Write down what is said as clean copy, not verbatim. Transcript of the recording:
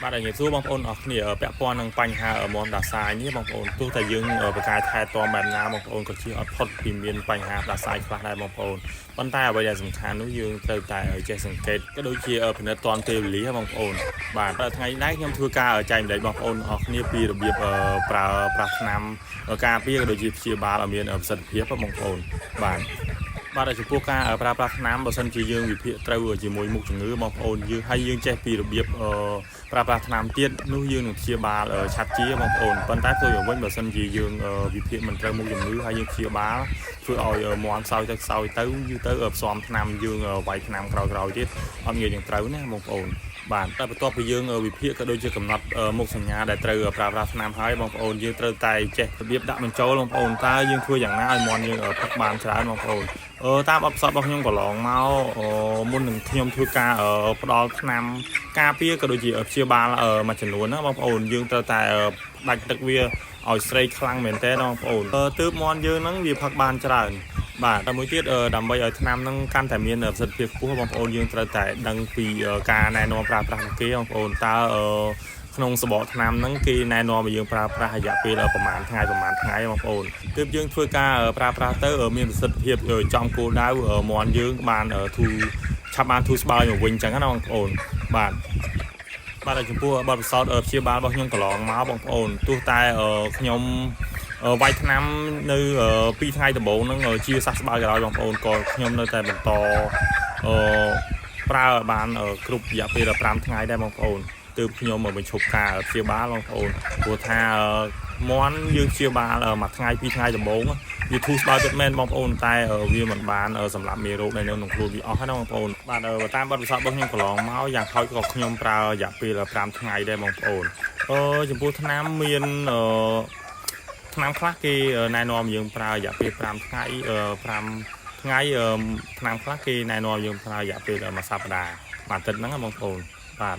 បាទឲ្យសួរបងប្អូនអស់គ្នាពាក់ព័ន្ធនឹងបញ្ហាមមដាសាយនេះបងប្អូនទោះតែយើងបកកាយថែទាំបែបណាបងប្អូនក៏ជឿអត់ផុតពីមានបញ្ហាដាសាយខ្លះដែរបងប្អូនប៉ុន្តែអ្វីដែលសំខាន់នោះយើងត្រូវតែចេះសង្កេតក៏ដូចជាពិនិត្យតាន់ពេលវេលាបងប្អូនបាទថ្ងៃនេះខ្ញុំធ្វើការចែកម្លែកបងប្អូនអស់គ្នាពីរបៀបប្រើប្រាស់ថ្នាំការពារក៏ដូចជាព្យាបាលឲ្យមានប្រសិទ្ធភាពបងប្អូនបាទចំពោះការប្រើប្រាស់ថ្នាំបើសិនជាយើងវិភាគត្រូវជាមួយមុខជំងឺបងប្អូនយើងចេះពីរបៀបប្រើប្រាស់ថ្នាំទៀតនោះយើងនឹងព្យាបាលឆាប់ជាបងប្អូនប៉ុន្តែផ្ទុយទៅវិញបើសិនជាយើងវិភាគមិនត្រូវមុខជំងឺហើយយើងព្យាបាលធ្វើឲ្យមន់ខ្សោយទៅផ្សំថ្នាំយើងវាយថ្នាំក្រោយទៀតអត់ងាយនឹងត្រូវណាបងប្អូនបាទតែបន្ទាប់ពីយើងវិភាគក៏ដូចជាកំណត់មុខសញ្ញាដែលត្រូវប្រើប្រាស់ថ្នាំហើយបងប្អូនយើងត្រូវតែចេះរបៀបដាក់បញ្ចូលបងប្អូនតើយើងធ្វើយ៉ាងណាឲ្យមន់យើងផឹកបានច្រើនបងប្អូនតាមអបសតរបស់ខ្ញុំកន្លងមកមុននឹងខ្ញុំធ្វើការផ្ដល់ថ្នាំការពារក៏ដូចជាព្យាបាលមួយចំនួនណាបងប្អូនយើងត្រូវតែដាច់ទឹកវាឲ្យស្រេកខ្លាំងមែនតើបងប្អូនទើបមន់យើងហ្នឹងវាផឹកបានច្រើនបាទតែមួយទៀតដើម្បីឲ្យថ្នាំហ្នឹងកាន់តែមានប្រសិទ្ធភាពខ្ពស់បងប្អូនយើងត្រូវតែដឹងពីការណែនាំប្រើប្រាស់របស់គេបងប្អូនតើក្នុងសបកថ្នាំហ្នឹងគេណែនាំឲ្យយើងប្រើប្រាស់រយៈពេលប្រហែលថ្ងៃបងប្អូនទើបយើងធ្វើការប្រើប្រាស់ទៅមានប្រសិទ្ធភាពចំគោលដៅមន់យើងបានឆាប់បានធូរស្បើយមកវិញចឹងណាបងប្អូនបាទចំពោះបទពិសោធន៍ព្យាបាលរបស់ខ្ញុំកន្លងមកបងប្អូនទោះតែខ្ញុំវាយថ្នាំនៅ2ថ្ងៃដំបូងហ្នឹងជាសះស្បើយក៏ដោយបងប្អូនក៏ខ្ញុំនៅតែបន្តប្រើបានគ្រប់រយៈពេល5ថ្ងៃដែរបងប្អូនទើបខ្ញុំបញ្ឈប់ការព្យាបាលបងប្អូនព្រោះថាមន់យើងព្យាបាលមួយថ្ងៃ2ថ្ងៃដំបូងវាធូរស្បើយពិតមែនបងប្អូនតែវាមិនបានសម្រាប់មេរោគដែលនៅក្នុងខ្លួនវាអស់ហើយណាបងប្អូនបាទតាមបទពិសោធន៍របស់ខ្ញុំកន្លងមកយ៉ាងហោចក៏ខ្ញុំប្រើរយៈពេល5ថ្ងៃដែរបងប្អូនចំពោះថ្នាំមានថ្នាំខ្លះគេណែនាំយើងប្រើរយៈពេល5ថ្ងៃ5ថ្ងៃថ្នាំខ្លះគេណែនាំយើងប្រើរយៈពេល1សប្តាហ៍មួយអាទិត្យហ្នឹងបងប្អូនបាទ